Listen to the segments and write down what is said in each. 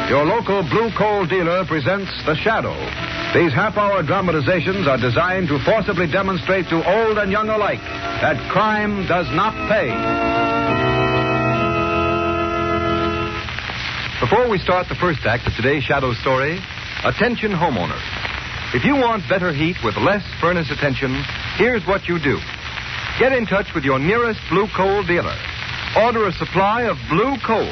Your local blue coal dealer presents The Shadow. These half-hour dramatizations are designed to forcibly demonstrate to old and young alike that crime does not pay. Before we start the first act of today's Shadow story, attention homeowners. If you want better heat with less furnace attention, here's what you do. Get in touch with your nearest blue coal dealer. Order a supply of blue coal,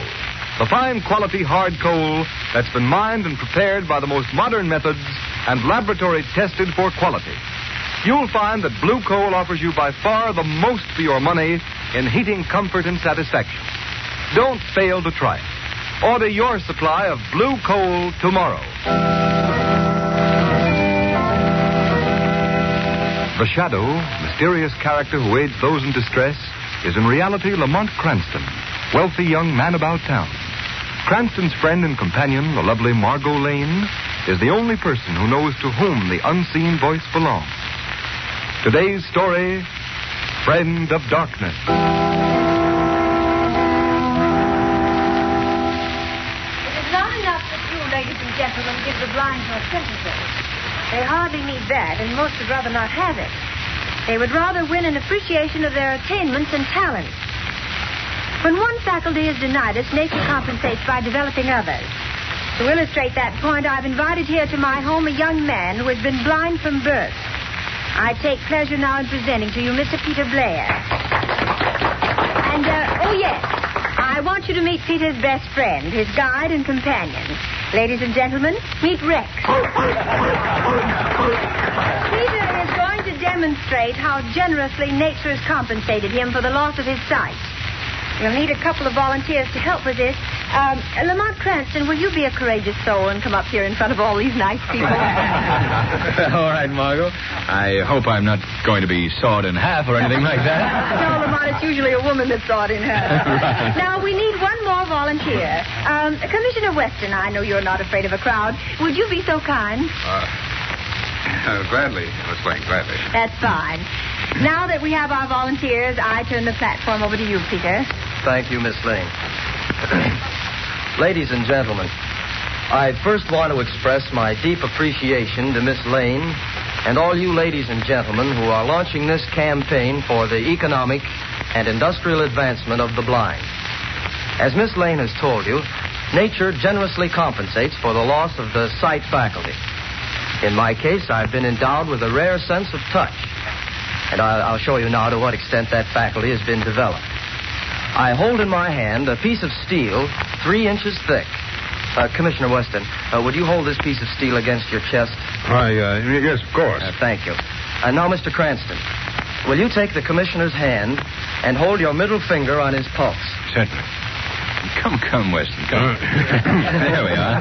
the fine quality hard coal that's been mined and prepared by the most modern methods and laboratory tested for quality. You'll find that blue coal offers you by far the most for your money in heating comfort and satisfaction. Don't fail to try it. Order your supply of blue coal tomorrow. The Shadow, mysterious character who aids those in distress, is in reality Lamont Cranston, wealthy young man about town. Cranston's friend and companion, the lovely Margot Lane, is the only person who knows to whom the unseen voice belongs. Today's story, Friend of Darkness. It is not enough that you, ladies and gentlemen, give the blind your sympathy. They hardly need that, and most would rather not have it. They would rather win an appreciation of their attainments and talents. When one faculty is denied us, nature compensates by developing others. To illustrate that point, I've invited here to my home a young man who has been blind from birth. I take pleasure now in presenting to you Mr. Peter Blair. And, yes, I want you to meet Peter's best friend, his guide and companion. Ladies and gentlemen, meet Rex. Peter is going to demonstrate how generously nature has compensated him for the loss of his sight. You'll need a couple of volunteers to help with this. Lamont Cranston, will you be a courageous soul and come up here in front of all these nice people? All right, Margot. I hope I'm not going to be sawed in half or anything like that. No, Lamont, it's usually a woman that's sawed in half. Right. Now, we need one more volunteer. Commissioner Weston, I know you're not afraid of a crowd. Would you be so kind? Gladly, Miss Lane, gladly. That's fine. Now that we have our volunteers, I turn the platform over to you, Peter. Thank you, Miss Lane. Ladies and gentlemen, I first want to express my deep appreciation to Miss Lane and all you ladies and gentlemen who are launching this campaign for the economic and industrial advancement of the blind. As Miss Lane has told you, nature generously compensates for the loss of the sight faculty. In my case, I've been endowed with a rare sense of touch, and I'll show you now to what extent that faculty has been developed. I hold in my hand a piece of steel 3 inches thick. Commissioner Weston, would you hold this piece of steel against your chest? Yes, of course. Thank you. Now, Mr. Cranston, will you take the commissioner's hand and hold your middle finger on his pulse? Certainly. Come, Weston, come. There we are.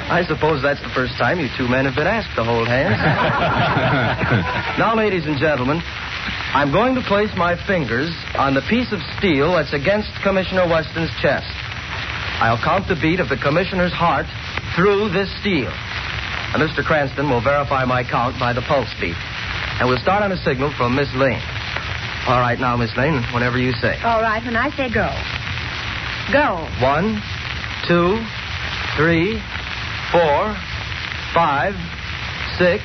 I suppose that's the first time you two men have been asked to hold hands. Now, ladies and gentlemen, I'm going to place my fingers on the piece of steel that's against Commissioner Weston's chest. I'll count the beat of the commissioner's heart through this steel. And Mr. Cranston will verify my count by the pulse beat. And we'll start on a signal from Miss Lane. All right, now, Miss Lane, whenever you say. All right, when I say go. Go. 1, 2, 3, 4, 5, 6,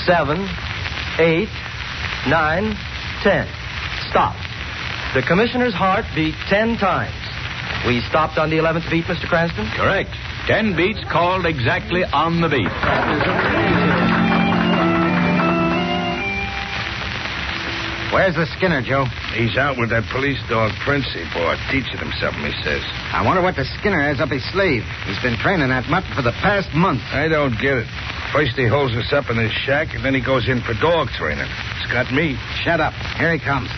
7, 8, 9, 10. Stop. The commissioner's heart beat 10 times. We stopped on the 11th beat, Mr. Cranston? Correct. 10 beats called exactly on the beat. Where's the Skinner, Joe? He's out with that police dog Prince he bought, teaching him something, he says. I wonder what the Skinner has up his sleeve. He's been training that mutt for the past month. I don't get it. First he holds us up in his shack, and then he goes in for dog training. It's got me. Shut up. Here he comes.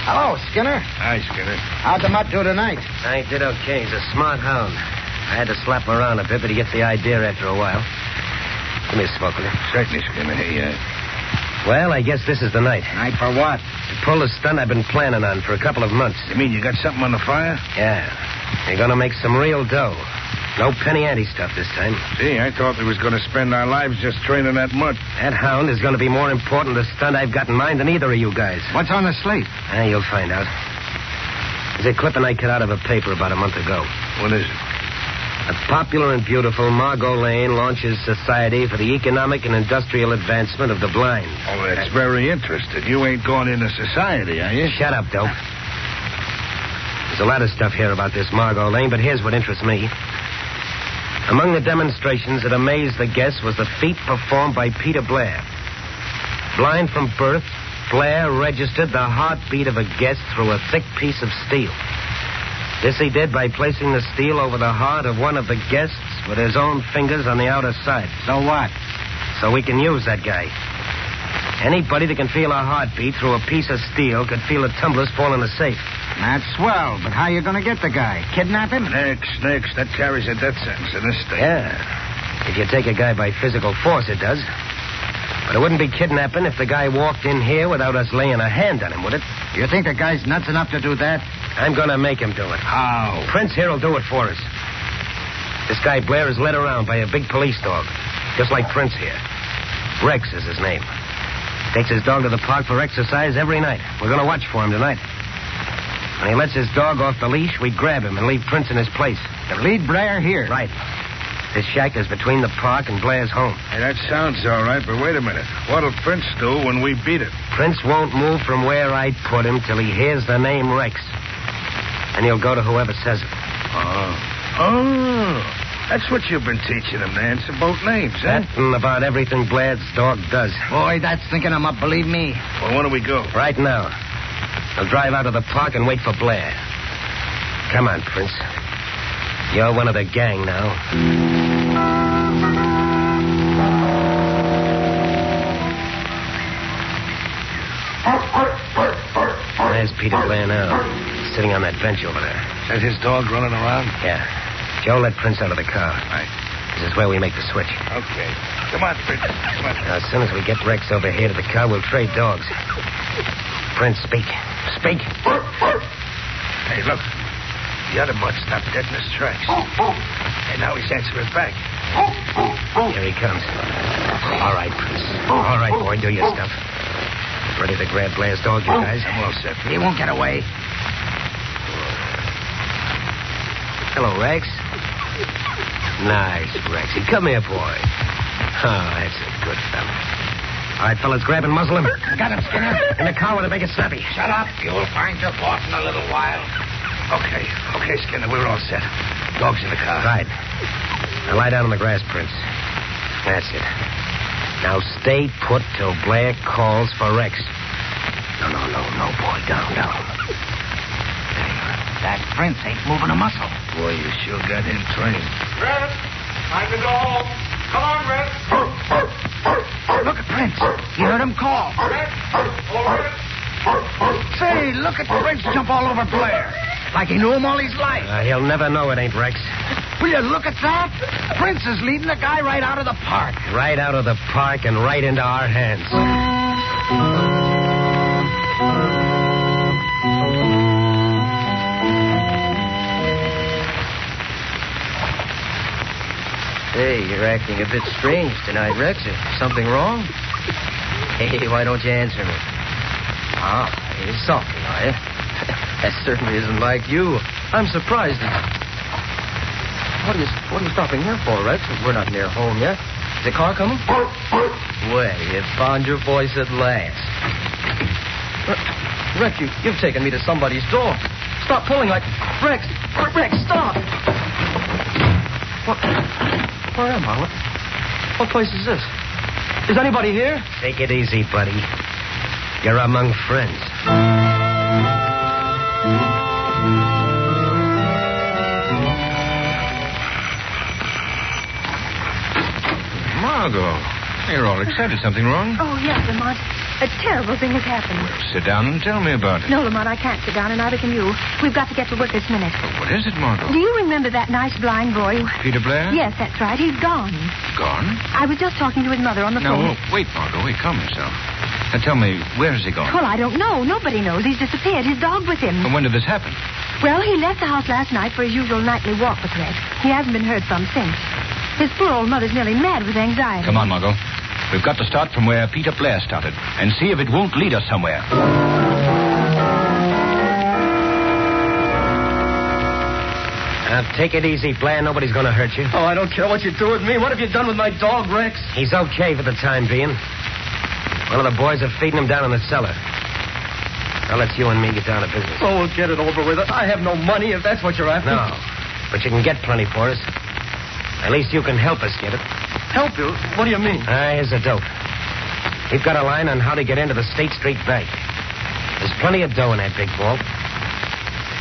Hello, Skinner. Hi, Skinner. How'd the mutt do tonight? I did okay. He's a smart hound. I had to slap him around a bit, but he gets the idea after a while. Give me a smoke, will you? Certainly, Skinner. Hey, Well, I guess this is the night. Night for what? To pull the stunt I've been planning on for a couple of months. you mean you got something on the fire? Yeah. You're going to make some real dough. No penny ante stuff this time. Gee, I thought we was going to spend our lives just training that mutt. That hound is going to be more important to the stunt I've got in mind than either of you guys. What's on the slate? You'll find out. There's a clipping I cut out of a paper about a month ago. What is it? A popular and beautiful Margot Lane launches Society for the Economic and Industrial Advancement of the Blind. Oh, that's very interesting. You ain't going into society, are you? Shut up, dope. There's a lot of stuff here about this Margot Lane, but here's what interests me. Among the demonstrations that amazed the guests was the feat performed by Peter Blair. Blind from birth, Blair registered the heartbeat of a guest through a thick piece of steel. This he did by placing the steel over the heart of one of the guests with his own fingers on the outer side. So what? So we can use that guy. Anybody that can feel a heartbeat through a piece of steel could feel a tumbler's fall in a safe. That's swell, but how you going to get the guy? Kidnap him? Next. That carries a death sentence in this state. Yeah. If you take a guy by physical force, it does. But it wouldn't be kidnapping if the guy walked in here without us laying a hand on him, would it? You think the guy's nuts enough to do that? I'm going to make him do it. How? Prince here will do it for us. This guy Blair is led around by a big police dog, just like Prince here. Rex is his name. Takes his dog to the park for exercise every night. We're going to watch for him tonight. When he lets his dog off the leash, we grab him and leave Prince in his place. To lead Blair here? Right. This shack is between the park and Blair's home. Hey, that sounds all right, but wait a minute. What'll Prince do when we beat it? Prince won't move from where I put him till he hears the name Rex. And he'll go to whoever says it. Oh. That's what you've been teaching him, Nance, about names, huh? That and about everything Blair's dog does. Boy, that's thinking him up, believe me. Well, when do we go? Right now. I'll drive out of the park and wait for Blair. Come on, Prince. You're one of the gang now. There's Peter Blair now, sitting on that bench over there. Is that his dog running around? Yeah. Joe let Prince out of the car. Right. This is where we make the switch. Okay. Come on, Prince. Come on. Now, as soon as we get Rex over here to the car, we'll trade dogs. Prince, speak. Speak. Hey, look. The other mutt stopped dead in his tracks. And now he's answering back. Here he comes. All right, Prince. All right, boy, do your stuff. Ready to grab Blair's dog, you guys? I'm all set. He won't get away. Hello, Rex. Nice, Rexy. Come here, boy. Oh, that's a good fellow. All right, fellas, grab and muzzle him. Got him, Skinner. In the car with a big snappy. Shut up. You'll find your boss in a little while. Okay, Skinner, we're all set. Dog's in the car. Right. Now lie down on the grass, Prince. That's it. Now stay put till Blair calls for Rex. No, boy. Down. That Prince ain't moving a muscle. Boy, you sure got him trained. Red, time to go home. Come on, Red. Look at Prince. You heard him call. Red, Red. Say, look at Prince jump all over Blair. Like he knew him all his life. He'll never know it ain't Rex. Will you look at that? Prince is leading the guy right out of the park. Right out of the park and right into our hands. Hey, you're acting a bit strange tonight, Rex. Is something wrong? Hey, why don't you answer me? You're sulking, are you? That certainly isn't like you. I'm surprised. What are you stopping here for, Rex? We're not near home yet. Is the car coming? Well, you found your voice at last. Rex, you've taken me to somebody's door. Stop pulling like... Rex, stop! What? Where am I? What place is this? Is anybody here? Take it easy, buddy. You're among friends. Margot, you're all excited. Something wrong? Oh, yes, Lamont. A terrible thing has happened. Sit down and tell me about it. No, Lamont, I can't sit down, and neither can you. We've got to get to work this minute. What is it, Margot? Do you remember that nice blind boy? Peter Blair? Yes, that's right. He's gone. Gone? I was just talking to his mother on the phone. No, wait, Margot. Wait, calm yourself. Now, tell me, where has he gone? Well, I don't know. Nobody knows. He's disappeared. His dog with him. And when did this happen? Well, he left the house last night for his usual nightly walk with Rex. He hasn't been heard from since. His poor old mother's nearly mad with anxiety. Come on, Margot. We've got to start from where Peter Blair started and see if it won't lead us somewhere. Take it easy, Blair. Nobody's going to hurt you. Oh, I don't care what you do with me. What have you done with my dog, Rex? He's okay for the time being. One of the boys are feeding him down in the cellar. Now let's you and me get down to business. Oh, we'll get it over with. I have no money if that's what you're after. No, but you can get plenty for us. At least you can help us get it. Help you? What do you mean? Here's the dope. We've got a line on how to get into the State Street Bank. There's plenty of dough in that big vault.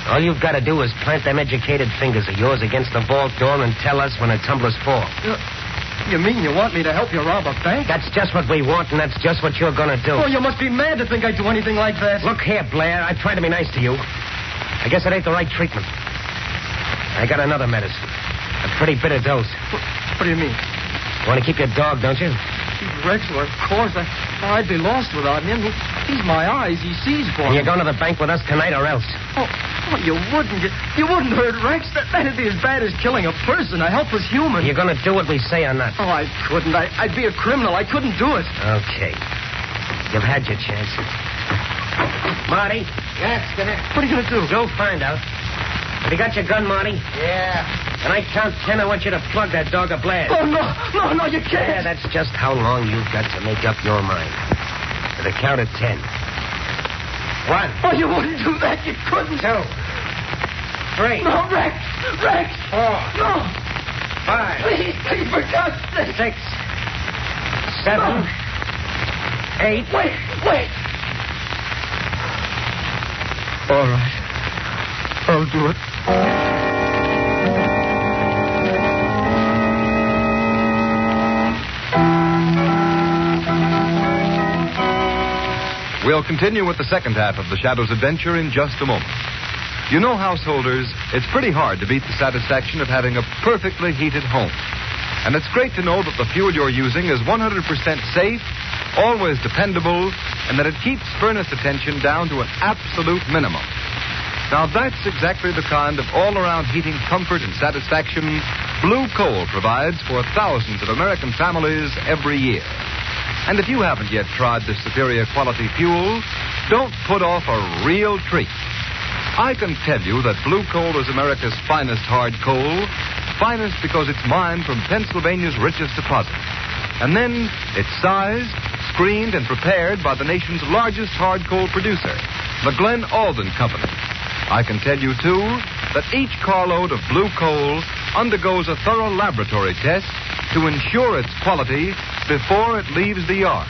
All you've got to do is plant them educated fingers of yours against the vault door and tell us when the tumblers fall. You mean you want me to help you rob a bank? That's just what we want, and that's just what you're going to do. Oh, you must be mad to think I'd do anything like that. Look here, Blair. I tried to be nice to you. I guess it ain't the right treatment. I got another medicine. A pretty bitter dose. What do you mean? You want to keep your dog, don't you? Rex, well, of course. I'd be lost without him. He's my eyes. He sees for me. You're going to the bank with us tonight or else? Oh, you wouldn't. You wouldn't hurt Rex. That'd be as bad as killing a person, a helpless human. You're going to do what we say or not? Oh, I couldn't. I'd be a criminal. I couldn't do it. Okay. You've had your chance. Marty? Yes, Skinner. What are you going to do? Go find out. Have you got your gun, Marty? Yeah. When I count 10, I want you to plug that dog of Blair. Oh, no, you can't. Yeah, that's just how long you've got to make up your mind. To the count of 10. 1. Oh, you wouldn't do that. You couldn't. 2. 3. No, Rex. 4. No. 5. Please, for God's sake. 6. 7. 8. Wait. All right. I'll do it. We'll continue with the second half of the Shadow's adventure in just a moment. You know, householders, it's pretty hard to beat the satisfaction of having a perfectly heated home. And it's great to know that the fuel you're using is 100% safe, always dependable, and that it keeps furnace attention down to an absolute minimum. Now, that's exactly the kind of all-around heating comfort and satisfaction Blue Coal provides for thousands of American families every year. And if you haven't yet tried this superior quality fuel, don't put off a real treat. I can tell you that Blue Coal is America's finest hard coal, finest because it's mined from Pennsylvania's richest deposit. And then it's sized, screened, and prepared by the nation's largest hard coal producer, the Glen Alden Company. I can tell you, too, that each carload of Blue Coal undergoes a thorough laboratory test to ensure its quality before it leaves the yard.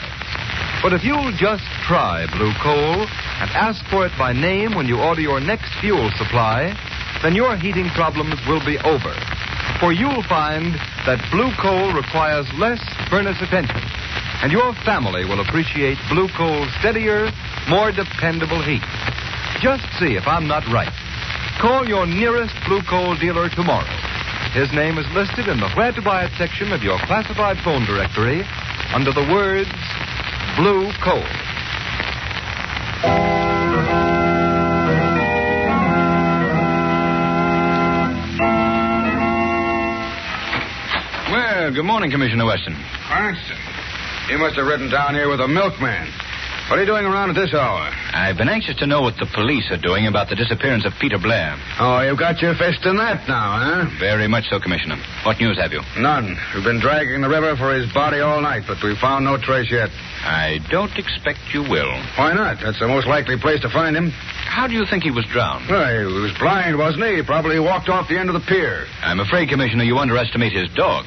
But if you'll just try Blue Coal and ask for it by name when you order your next fuel supply, then your heating problems will be over. For you'll find that Blue Coal requires less furnace attention, and your family will appreciate Blue Coal's steadier, more dependable heat. Just see if I'm not right. Call your nearest Blue Coal dealer tomorrow. His name is listed in the Where to Buy It section of your classified phone directory under the words Blue Coal. Well, good morning, Commissioner Weston. Cranston, you must have ridden down here with a milkman. What are you doing around at this hour? I've been anxious to know what the police are doing about the disappearance of Peter Blair. Oh, you've got your fist in that now, huh? Very much so, Commissioner. What news have you? None. We've been dragging the river for his body all night, but we've found no trace yet. I don't expect you will. Why not? That's the most likely place to find him. How do you think he was drowned? Well, he was blind, wasn't he? He probably walked off the end of the pier. I'm afraid, Commissioner, you underestimate his dog.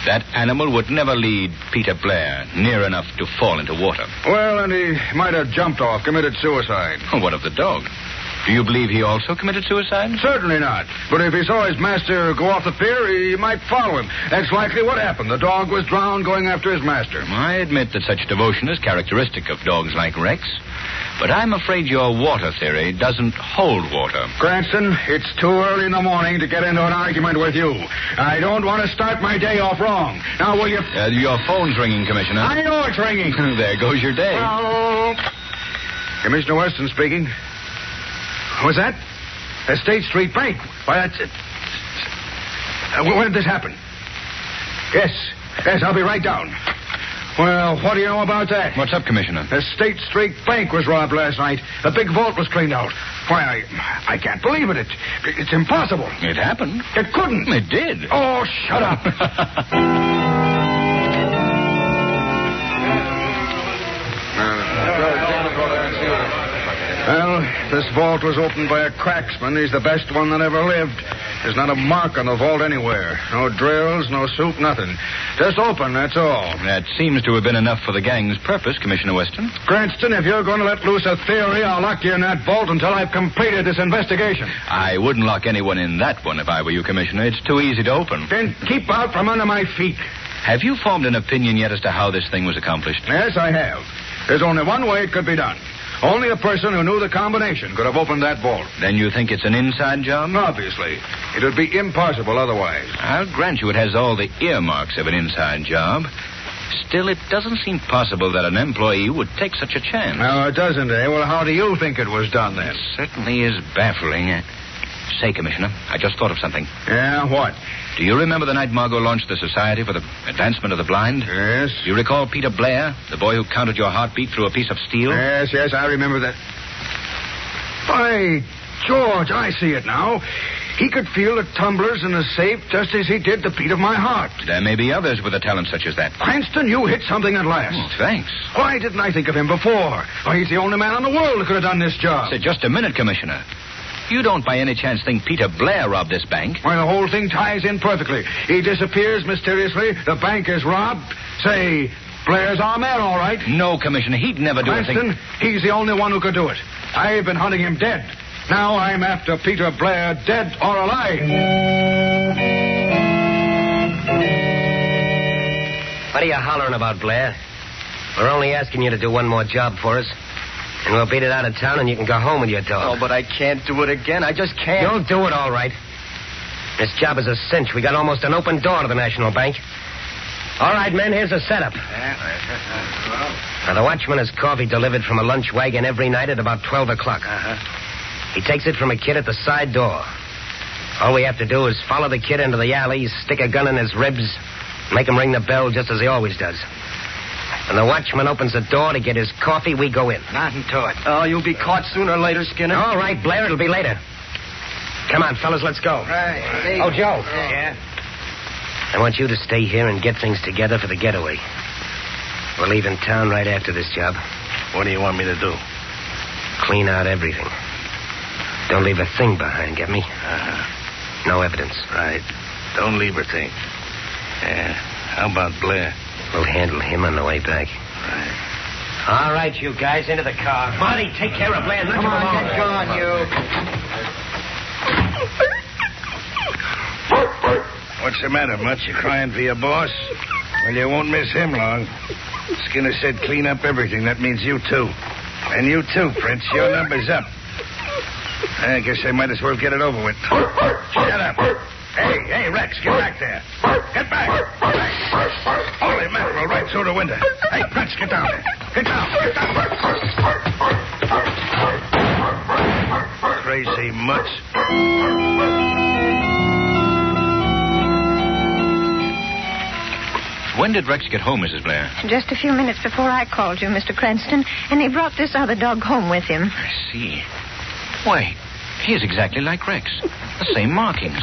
That animal would never lead Peter Blair near enough to fall into water. Well, and he might have jumped off, committed suicide. What of the dog? Do you believe he also committed suicide? Certainly not. But if he saw his master go off the pier, he might follow him. That's likely what happened. The dog was drowned going after his master. I admit that such devotion is characteristic of dogs like Rex. But I'm afraid your water theory doesn't hold water. Cranston, it's too early in the morning to get into an argument with you. I don't want to start my day off wrong. Now, will you... Your phone's ringing, Commissioner. I know it's ringing. There goes your day. Commissioner Weston speaking. What's that? A State Street Bank. Why, that's it. When did this happen? Yes, I'll be right down. Well, what do you know about that? What's up, Commissioner? The State Street Bank was robbed last night. The big vault was cleaned out. Why, I can't believe it. It's impossible. It happened. It couldn't. It did. Oh, shut up. Well, this vault was opened by a cracksman. He's the best one that ever lived. There's not a mark on the vault anywhere. No drills, no soup, nothing. Just open, that's all. That seems to have been enough for the gang's purpose, Commissioner Weston. Cranston, if you're going to let loose a theory, I'll lock you in that vault until I've completed this investigation. I wouldn't lock anyone in that one if I were you, Commissioner. It's too easy to open. Then keep out from under my feet. Have you formed an opinion yet as to how this thing was accomplished? Yes, I have. There's only one way it could be done. Only a person who knew the combination could have opened that vault. Then you think it's an inside job? Obviously. It would be impossible otherwise. I'll grant you it has all the earmarks of an inside job. Still, it doesn't seem possible that an employee would take such a chance. No, it doesn't, eh? Well, how do you think it was done, then? It certainly is baffling. Say, Commissioner, I just thought of something. Yeah, what? Do you remember the night Margot launched the Society for the Advancement of the Blind? Yes. Do you recall Peter Blair, the boy who counted your heartbeat through a piece of steel? Yes, I remember that. By George, I see it now. He could feel the tumblers in the safe just as he did the beat of my heart. There may be others with a talent such as that. Cranston, you hit something at last. Oh, thanks. Why didn't I think of him before? Why, he's the only man in the world who could have done this job. Say, just a minute, Commissioner. You don't by any chance think Peter Blair robbed this bank? Why, the whole thing ties in perfectly. He disappears mysteriously. The bank is robbed. Say, Blair's our man, all right. No, Commissioner, he'd never do Cranston, anything. He's the only one who could do it. I've been hunting him dead. Now I'm after Peter Blair, dead or alive. What are you hollering about, Blair? We're only asking you to do one more job for us. And we'll beat it out of town and you can go home with your dog. Oh, but I can't do it again. I just can't. You'll do it all right. This job is a cinch. We got almost an open door to the National Bank. All right, men, here's a setup. Now, the watchman has coffee delivered from a lunch wagon every night at about 12 o'clock. He takes it from a kid at the side door. All we have to do is follow the kid into the alley, stick a gun in his ribs, make him ring the bell just as he always does. When the watchman opens the door to get his coffee, we go in. Nothing to it. Oh, you'll be caught sooner or later, Skinner. All right, Blair, it'll be later. Come on, fellas, let's go. Right. Oh, Joe. Yeah? I want you to stay here and get things together for the getaway. We're leaving town right after this job. What do you want me to do? Clean out everything. Don't leave a thing behind, get me? No evidence. Right. Don't leave a thing. Yeah. How about Blair? We'll handle him on the way back. Right. All right, you guys, into the car. Marty, take care of Blair. Come on, get going, you. What's the matter, Mutt? You crying for your boss? Well, you won't miss him long. Skinner said clean up everything. That means you too. And you too, Prince. Your number's up. I guess I might as well get it over with. Shut up. Hey, Rex, get back there. Get back. Holy mackerel, right through the window. Hey, Prince, get down there. Get down. Crazy mutts. When did Rex get home, Mrs. Blair? Just a few minutes before I called you, Mr. Cranston, and he brought this other dog home with him. I see. Why, he is exactly like Rex. The same markings.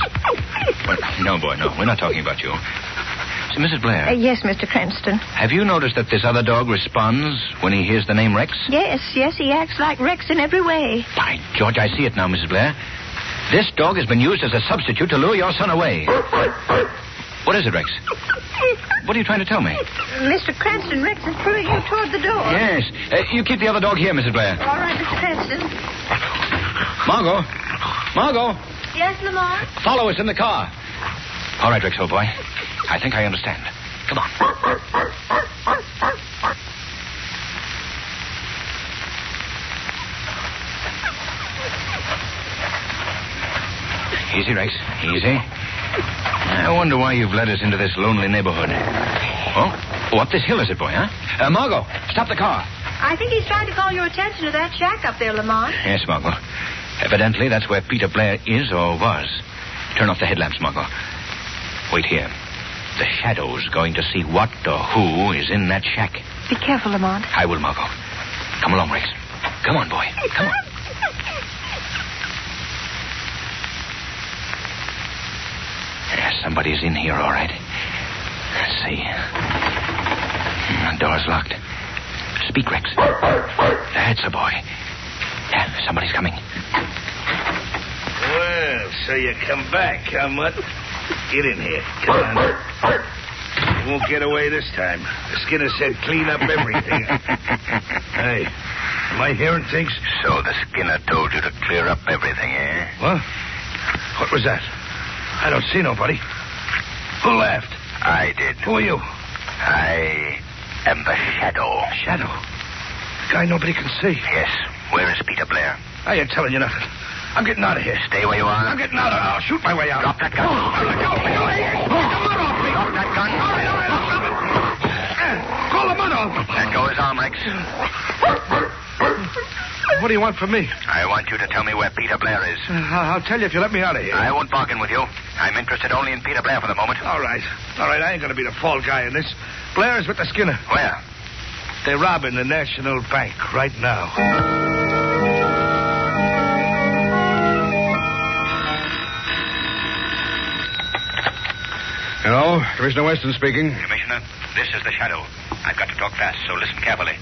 But, no, boy, no. We're not talking about you. So, Mrs. Blair. Yes, Mr. Cranston. Have you noticed that this other dog responds when he hears the name Rex? Yes, he acts like Rex in every way. By George, I see it now, Mrs. Blair. This dog has been used as a substitute to lure your son away. What is it, Rex? What are you trying to tell me? Mr. Cranston, Rex is pulling you toward the door. Yes. You keep the other dog here, Mrs. Blair. All right, Mr. Cranston. Margot. Yes, Lamar? Follow us in the car. All right, Rex, old boy. I think I understand. Come on. Easy, Rex. Easy. I wonder why you've led us into this lonely neighborhood. Oh, up this hill is it, boy, huh? Margot, stop the car. I think he's trying to call your attention to that shack up there, Lamont. Yes, Margot. Evidently, that's where Peter Blair is or was. Turn off the headlamps, Margot. Wait here. The Shadow's going to see what or who is in that shack. Be careful, Lamont. I will, Margot. Come along, Rex. Come on, boy. Come on. Somebody's in here, all right. Let's see. The door's locked. Speak, Rex. That's a boy. Yeah, somebody's coming. Well, so you come back, huh, Mutt? Get in here. Come on. You won't get away this time. The Skinner said clean up everything. Hey, am I hearing things? So the Skinner told you to clear up everything, eh? What? What was that? I don't see nobody. Who laughed? I did. Who are you? I am the Shadow. Shadow? The guy nobody can see. Yes. Where is Peter Blair? I ain't telling you nothing. I'm getting out of here. Stay where you are. I'm getting out of here. I'll shoot my way out. Drop that gun. Drop that gun. Call the mud off. Let go his arm, Rex. What do you want from me? I want you to tell me where Peter Blair is. I'll tell you if you let me out of here. I won't bargain with you. I'm interested only in Peter Blair for the moment. All right. I ain't going to be the fall guy in this. Blair's with the Skinner. Where? They're robbing the National Bank right now. Hello, Commissioner Weston speaking. Commissioner, this is the Shadow. I've got to talk fast, so listen carefully.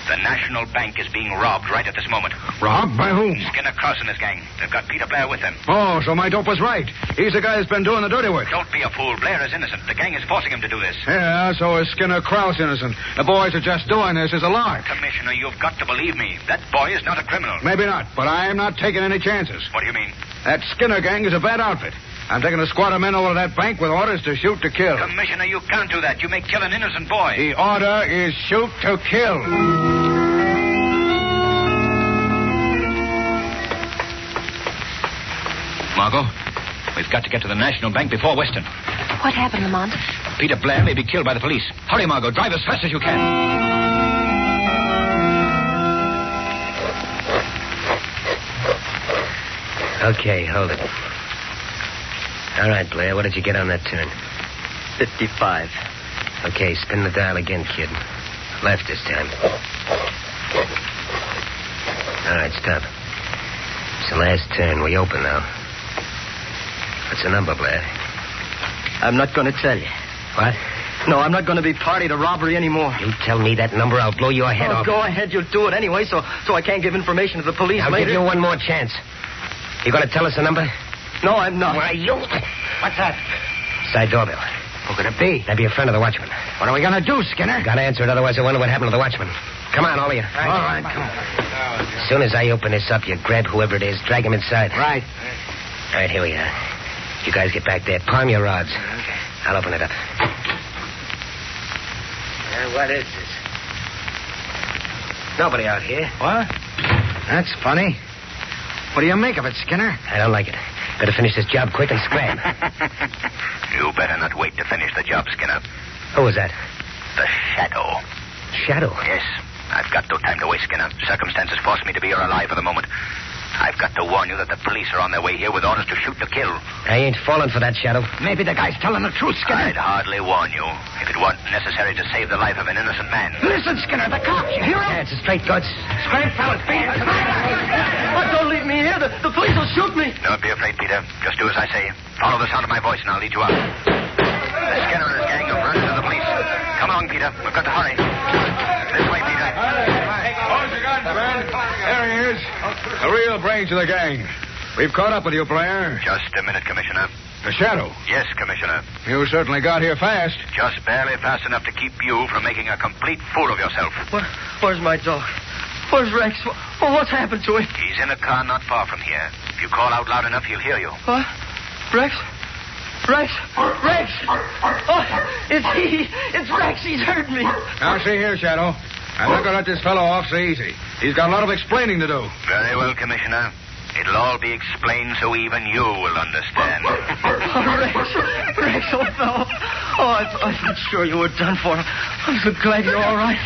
The National Bank is being robbed right at this moment. Robbed? By whom? Skinner Cross and his gang. They've got Peter Blair with them. Oh, so my dope was right. He's the guy who's been doing the dirty work. Don't be a fool. Blair is innocent. The gang is forcing him to do this. Yeah, so is Skinner Krause innocent. The boys are just doing this as a lark. Commissioner, you've got to believe me. That boy is not a criminal. Maybe not, but I'm not taking any chances. What do you mean? That Skinner gang is a bad outfit. I'm taking a squad of men over to that bank with orders to shoot to kill. Commissioner, you can't do that. You may kill an innocent boy. The order is shoot to kill. Margot, we've got to get to the National Bank before Weston. What happened, Lamont? Peter Blair may be killed by the police. Hurry, Margot. Drive as fast as you can. Okay, hold it. All right, Blair, what did you get on that turn? 55. Okay, spin the dial again, kid. Left this time. All right, stop. It's the last turn. We open now. What's the number, Blair? I'm not going to tell you. What? No, I'm not going to be party to robbery anymore. You tell me that number, I'll blow your head off. Go ahead. You'll do it anyway, so I can't give information to the police I'll later. give you one more chance. You going to tell us the number? No, I'm not. Why, you... What's that? Side doorbell. Who could it be? That'd be a friend of the watchman. What are we going to do, Skinner? Gotta answer it, otherwise I wonder what happened to the watchman. Come on, all of you. All right, come on. As soon as I open this up, you grab whoever it is, drag him inside. Right. All right, here we are. You guys get back there. Palm your rods. Okay. I'll open it up. What is this? Nobody out here. What? That's funny. What do you make of it, Skinner? I don't like it. Better finish this job quick and scram. You better not wait to finish the job, Skinner. Who was that? The Shadow. Shadow? Yes. I've got no time to waste, Skinner. Circumstances force me to be here alive for the moment. I've got to warn you that the police are on their way here with orders to shoot to kill. I ain't falling for that, Shadow. Maybe the guy's telling the truth, Skinner. I'd hardly warn you if it weren't necessary to save the life of an innocent man. Listen, Skinner, the cops. You hear him? Yeah, it's a straight guts. Straight, fellas. Don't leave me here. The police will shoot me. Don't be afraid, Peter. Just do as I say. Follow the sound of my voice and I'll lead you out. Skinner and his gang have run into the police. Come along, Peter. We've got to hurry. This way, Peter. Hold your gun, friend. There he is. The real brains of the gang. We've caught up with you, Blair. Just a minute, Commissioner. The Shadow. Yes, Commissioner. You certainly got here fast. Just barely fast enough to keep you from making a complete fool of yourself. Where's my dog? Where's Rex? What's happened to him? He's in a car not far from here. If you call out loud enough, he'll hear you. What? Rex? Rex! Rex! Oh, it's he. It's Rex. He's hurt me. Now, see here, Shadow. I'm not going to let this fellow off so easy. He's got a lot of explaining to do. Very well, Commissioner. It'll all be explained so even you will understand. Rex, old fellow. Oh, I thought sure you were done for. I'm so glad you're all right.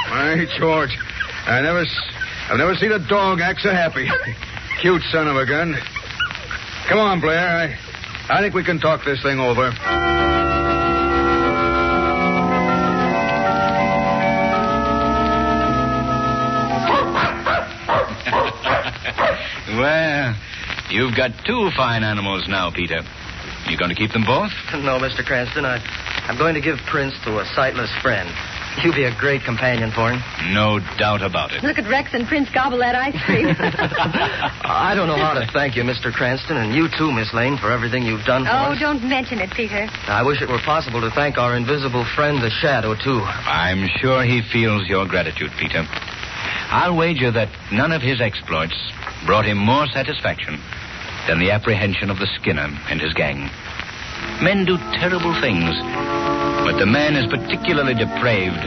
Why, George, I've never seen a dog act so happy. Cute son of a gun. Come on, Blair. I think we can talk this thing over. Well, you've got 2 fine animals now, Peter. You going to keep them both? No, Mr. Cranston. I'm going to give Prince to a sightless friend. You'd be a great companion for him. No doubt about it. Look at Rex and Prince gobble that ice cream. I don't know how to thank you, Mr. Cranston, and you too, Miss Lane, for everything you've done for us. Oh, don't mention it, Peter. I wish it were possible to thank our invisible friend, the Shadow, too. I'm sure he feels your gratitude, Peter. I'll wager that none of his exploits brought him more satisfaction than the apprehension of the Skinner and his gang. Men do terrible things, but the man is particularly depraved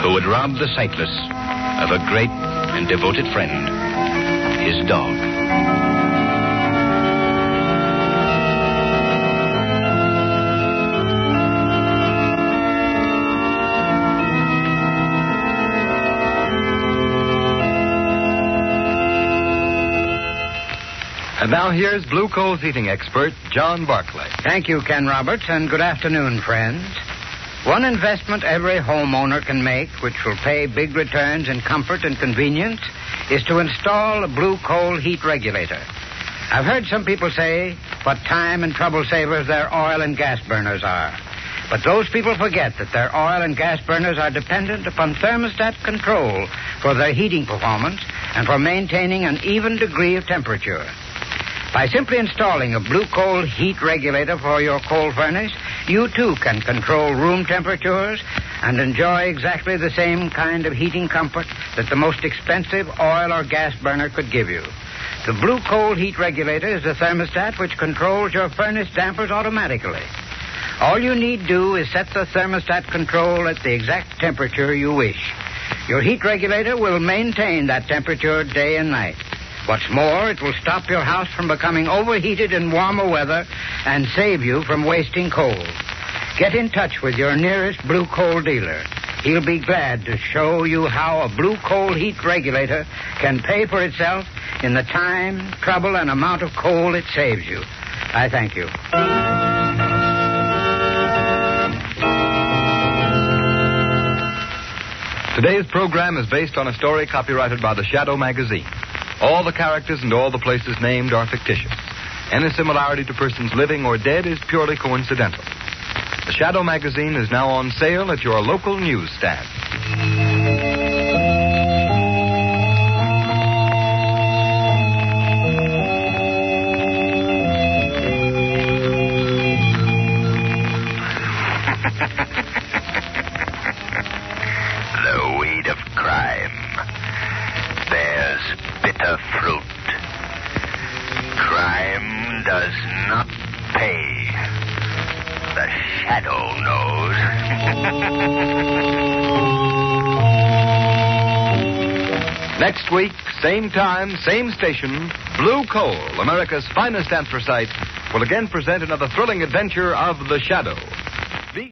who would rob the sightless of a great and devoted friend, his dog. And now here's Blue Coal's eating expert, John Barclay. Thank you, Ken Roberts, and good afternoon, friends. One investment every homeowner can make, which will pay big returns in comfort and convenience, is to install a Blue Coal heat regulator. I've heard some people say what time and trouble savers their oil and gas burners are. But those people forget that their oil and gas burners are dependent upon thermostat control for their heating performance and for maintaining an even degree of temperature. By simply installing a Blue Coal heat regulator for your coal furnace, you too can control room temperatures and enjoy exactly the same kind of heating comfort that the most expensive oil or gas burner could give you. The Blue Coal heat regulator is a thermostat which controls your furnace dampers automatically. All you need do is set the thermostat control at the exact temperature you wish. Your heat regulator will maintain that temperature day and night. What's more, it will stop your house from becoming overheated in warmer weather and save you from wasting coal. Get in touch with your nearest Blue Coal dealer. He'll be glad to show you how a Blue Coal heat regulator can pay for itself in the time, trouble, and amount of coal it saves you. I thank you. Today's program is based on a story copyrighted by the Shadow magazine. All the characters and all the places named are fictitious. Any similarity to persons living or dead is purely coincidental. The Shadow magazine is now on sale at your local newsstand. The weed of crime bears bitter fruit. Crime does not pay. The Shadow knows. Next week, same time, same station, Blue Coal, America's finest anthracite, will again present another thrilling adventure of the Shadow.